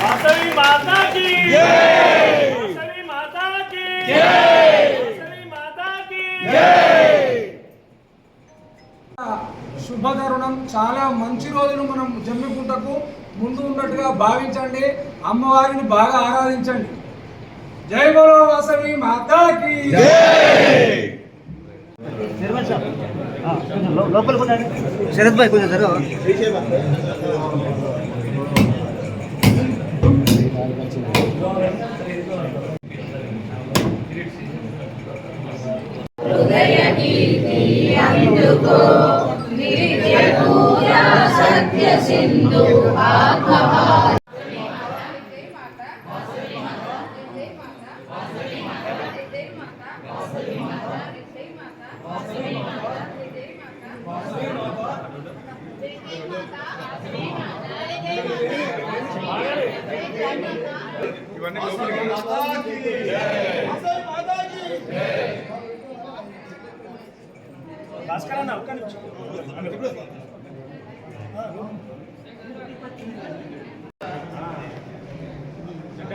वासवी माता की जय, वासवी माता की जय, वासवी माता की जय। శుభతరుణం చాలా మంచి రోజును మనం జమ్మికుంటకు ముందు ఉన్నట్టుగా భావించండి అమ్మవారిని బాగా ఆరాధించండి జై బోలో వాసవి మాతాకి జై లోపల శరత్ భాయ్ కొంచెం జరగ హృదయ కీర్తి అందుకో నిత్య పూజా సత్య సింధు ఆత్మభావ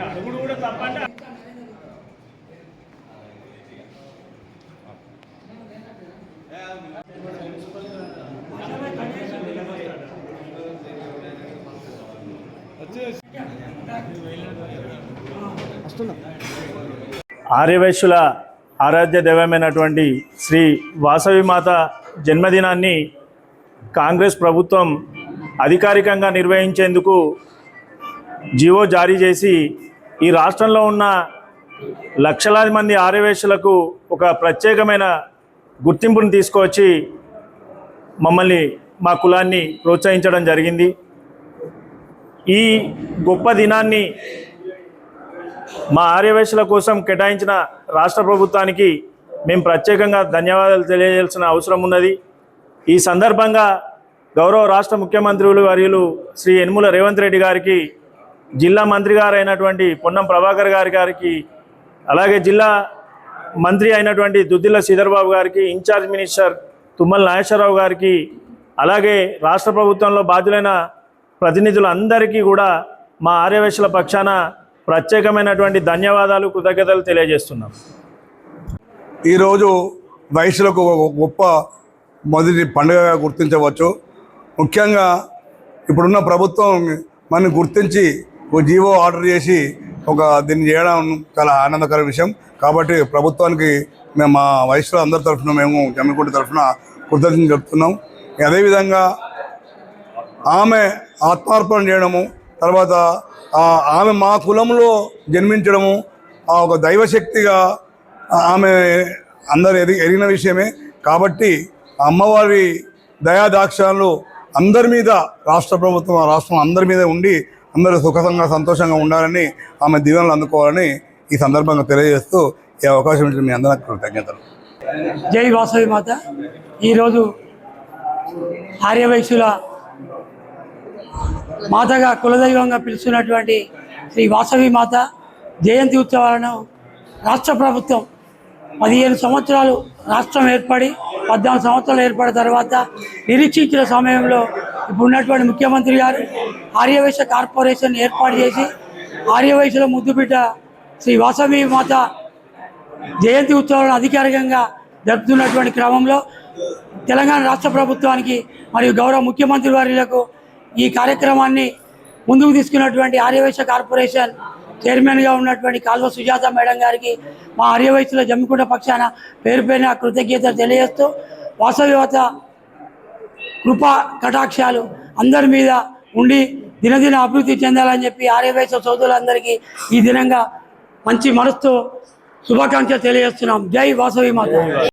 అడుగుడు కూడా తప్పంటే ఆర్యవైశ్యుల ఆరాధ్య దైవమైనటువంటి శ్రీ వాసవిమాత జన్మదినాన్ని కాంగ్రెస్ ప్రభుత్వం అధికారికంగా నిర్వహించేందుకు జీవో జారీ చేసి ఈ రాష్ట్రంలో ఉన్న లక్షలాది మంది ఆర్యవైశ్యులకు ఒక ప్రత్యేకమైన గుర్తింపును తీసుకువచ్చి మమ్మల్ని మా కులాన్ని ప్రోత్సహించడం జరిగింది. ఈ గొప్ప దినాన్ని మా ఆర్యవైశ్యుల కోసం కేటాయించిన రాష్ట్ర ప్రభుత్వానికి మేము ప్రత్యేకంగా ధన్యవాదాలు తెలియజేయాల్సిన అవసరం ఉన్నది. ఈ సందర్భంగా గౌరవ రాష్ట్ర ముఖ్యమంత్రులు వర్యులు శ్రీ యనమల రేవంత్ రెడ్డి గారికి, జిల్లా మంత్రి గారు అయినటువంటి పొన్నం ప్రభాకర్ గారికి, అలాగే జిల్లా మంత్రి అయినటువంటి దుద్దిల్ల శ్రీధర్ బాబు గారికి, ఇన్ఛార్జ్ మినిస్టర్ తుమ్మల నాగేశ్వరరావు గారికి, అలాగే రాష్ట్ర ప్రభుత్వంలో బాధ్యులైన ప్రతినిధులందరికీ కూడా మా ఆర్యవైశ్యుల పక్షాన ప్రత్యేకమైనటువంటి ధన్యవాదాలు, కృతజ్ఞతలు తెలియజేస్తున్నాం. ఈరోజు వైశ్యులకు గొప్ప మొదటి పండుగగా గుర్తించవచ్చు. ముఖ్యంగా ఇప్పుడున్న ప్రభుత్వం మనం గుర్తించి ఒక జీవో ఆర్డర్ చేసి దీన్ని చేయడం చాలా ఆనందకర విషయం. కాబట్టి ప్రభుత్వానికి మేము మా వైశ్యుల అందరి తరఫున, మేము జమ్మికుంట తరఫున కృతజ్ఞతలు చెప్తున్నాం. అదేవిధంగా ఆమె ఆత్మార్పణ చేయడము, తర్వాత ఆమె మా కులంలో జన్మించడము ఒక దైవశక్తిగా ఆమె అందరు ఎరిగిన విషయమే. కాబట్టి అమ్మవారి దయాదాక్షాలు అందరి మీద, రాష్ట్ర ప్రభుత్వం రాష్ట్రం అందరి మీద ఉండి అందరూ సుఖంగా సంతోషంగా ఉండాలని, ఆమె దీవెనలు అందుకోవాలని ఈ సందర్భంగా తెలియజేస్తూ ఈ అవకాశం ఇచ్చిన మీ అందరికీ కృతజ్ఞతలు. జై వాసవి మాత. ఈరోజు ఆర్యవైశ్యుల మాతగా కులదైవంగా పిలుస్తున్నటువంటి శ్రీ వాసవి మాత జయంతి ఉత్సవాలను రాష్ట్ర ప్రభుత్వం 15 సంవత్సరాలు రాష్ట్రం ఏర్పడి 14 సంవత్సరాలు ఏర్పడిన తర్వాత నిరీక్షించిన సమయంలో ఇప్పుడున్నటువంటి ముఖ్యమంత్రి గారు ఆర్యవైశ్య కార్పొరేషన్ ఏర్పాటు చేసి ఆర్యవైశ్యుల ముద్దుబిడ్డ శ్రీ వాసవి మాత జయంతి ఉత్సవాలను అధికారికంగా జరుపుతున్నటువంటి క్రమంలో తెలంగాణ రాష్ట్ర ప్రభుత్వానికి మరియు గౌరవ ముఖ్యమంత్రి వారికి ఈ కార్యక్రమాన్ని ముందుకు తీసుకున్నటువంటి ఆర్యవైశ్య కార్పొరేషన్ చైర్మన్గా ఉన్నటువంటి కాల్వ సుజాత మేడం గారికి మా ఆర్యవైశ్యుల జమ్మికుంట పక్షాన పేరు పేరున కృతజ్ఞతలు తెలియజేస్తూ వాసవి మాత కృపా కటాక్షాలు అందరి మీద ఉండి దినదిన అభివృద్ధి చెందాలని చెప్పి ఆర్యవైశ్య సోదరులందరికీ ఈ దినంగా మంచి మనసుతో శుభాకాంక్షలు తెలియజేస్తున్నాం. జై వాసవి మాత.